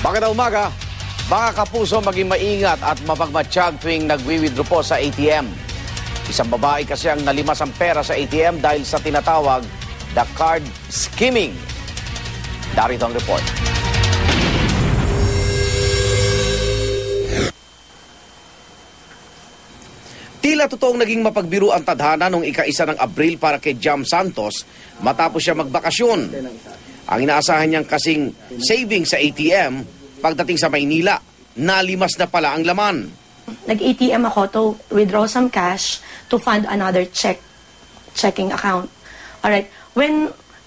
Magandang umaga. Mga kapuso, maging maingat at mapagmatsyag tuwing nagwi-withdraw po sa ATM. Isang babae kasi ang nalimas ang pera sa ATM dahil sa tinatawag the card skimming. Darito ang report. Tila totoong naging mapagbiru ang tadhana noong ika-1 ng Abril para kay Jam Santos matapos siya magbakasyon. Ang inaasahan niyang kasing saving sa ATM, pagdating sa Maynila, nalimas na pala ang laman. Nag-ATM ako to withdraw some cash to fund another checking account. Alright,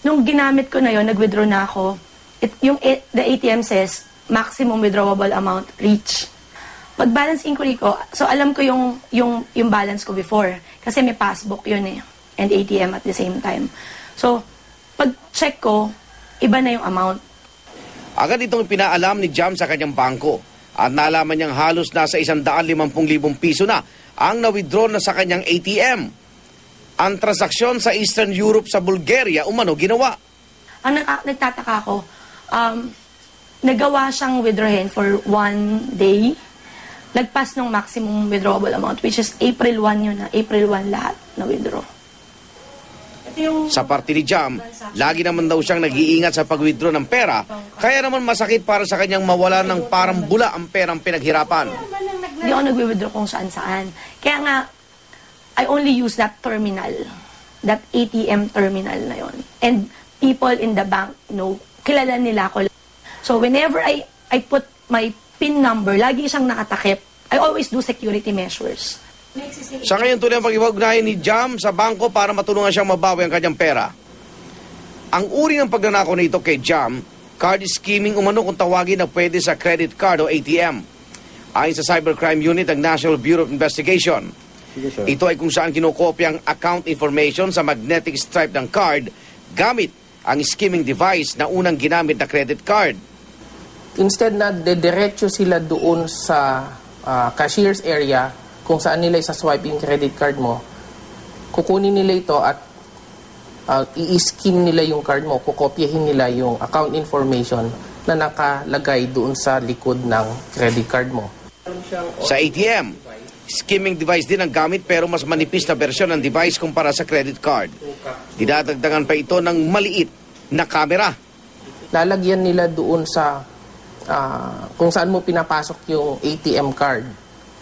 nung ginamit ko na yon, nag-withdraw na ako, the ATM says maximum withdrawable amount reach. Pag-balance inquiry ko, so alam ko yung balance ko before. Kasi may passbook yun and ATM at the same time. So, pag-check ko, iba na yung amount. Agad itong pinaalam ni Jam sa kanyang bangko at nalaman niyang halos nasa 150,000 piso na ang na-withdraw na sa kanyang ATM. Ang transaksyon sa Eastern Europe sa Bulgaria umano ginawa. Ang nagtataka ko, nagawa siyang withdrawin for 1 day. Nagpas ng maximum withdrawable amount, which is April 1 yun na. April 1 lahat na withdraw. Sa parte ni Jam, lagi naman daw siyang nag-iingat sa pag-withdraw ng pera, kaya naman masakit para sa kanyang mawala ng parang bula ang perang pinaghirapan. Hindi ako nag-withdraw kung saan-saan. Kaya nga, I only use that terminal, that ATM terminal na yon. And people in the bank know, kilala nila ako. So whenever I put my PIN number, lagi siyang nakatakip. I always do security measures. Sa ngayon tuloy ang pag-iwagnayan ni Jam sa bangko para matulungan siyang mabawi ang kanyang pera. Ang uri ng pagnanakaw nito kay Jam, card skimming umano kung tawagin na pwede sa credit card o ATM. Ayon sa Cybercrime Unit ng National Bureau of Investigation. Ito ay kung saan kinokopya ang account information sa magnetic stripe ng card gamit ang skimming device na unang ginamit na credit card. Instead na dediretso sila doon sa cashier's area kung saan nila isa-swipe yung credit card mo, kukunin nila ito at i-skim nila yung card mo, kukopyahin nila yung account information na nakalagay doon sa likod ng credit card mo. Sa ATM, skimming device din ang gamit pero mas manipis na bersyon ng device kumpara sa credit card. Dinadagdagan pa ito ng maliit na camera. Lalagyan nila doon sa kung saan mo pinapasok yung ATM card.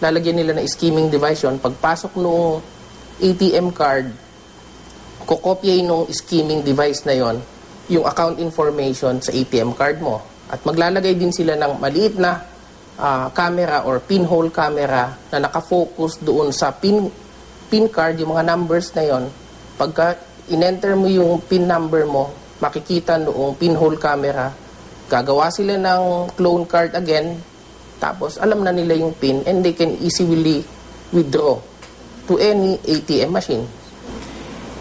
Lalagyan nila na skimming device yun. Pagpasok nung ATM card, kukopyahin nung skimming device na yon yung account information sa ATM card mo. At maglalagay din sila ng maliit na camera or pinhole camera na nakafocus doon sa pin card, yung mga numbers na yon. Pagka in-enter mo yung pin number mo, makikita noong pinhole camera, gagawa sila ng clone card again, tapos alam na nila yung PIN and they can easily withdraw to any ATM machine.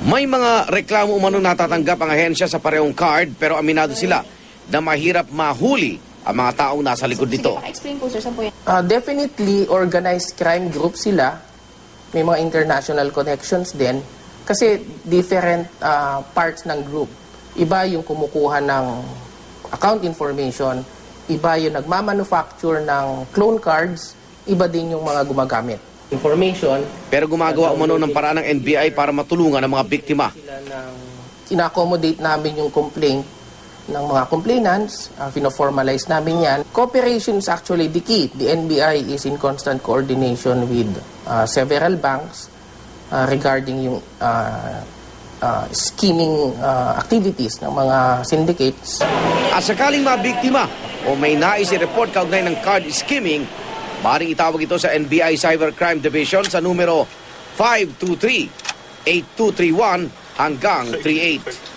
May mga reklamo umano natatanggap ang ahensya sa parehong card pero aminado sila na mahirap mahuli ang mga taong nasa likod nito. Explain po, sir, saan po yan? Definitely, organized crime group sila. May mga international connections din. Kasi different parts ng group. Iba yung kumukuha ng account information, iba yung nagmamanufacture ng clone cards, iba din yung mga gumagamit. Information. Pero gumagawa umano ng paraan ng NBI para matulungan ang mga biktima. Ina-accommodate namin yung complaint ng mga complainants, fino-formalize namin yan. Cooperation is actually the key. The NBI is in constant coordination with several banks regarding yung scheming activities ng mga syndicates. At sakaling mabiktima o may nais i-report kaugnay ng card skimming, maaaring itawag ito sa NBI Cybercrime Division sa numero 523-8231 hanggang 38.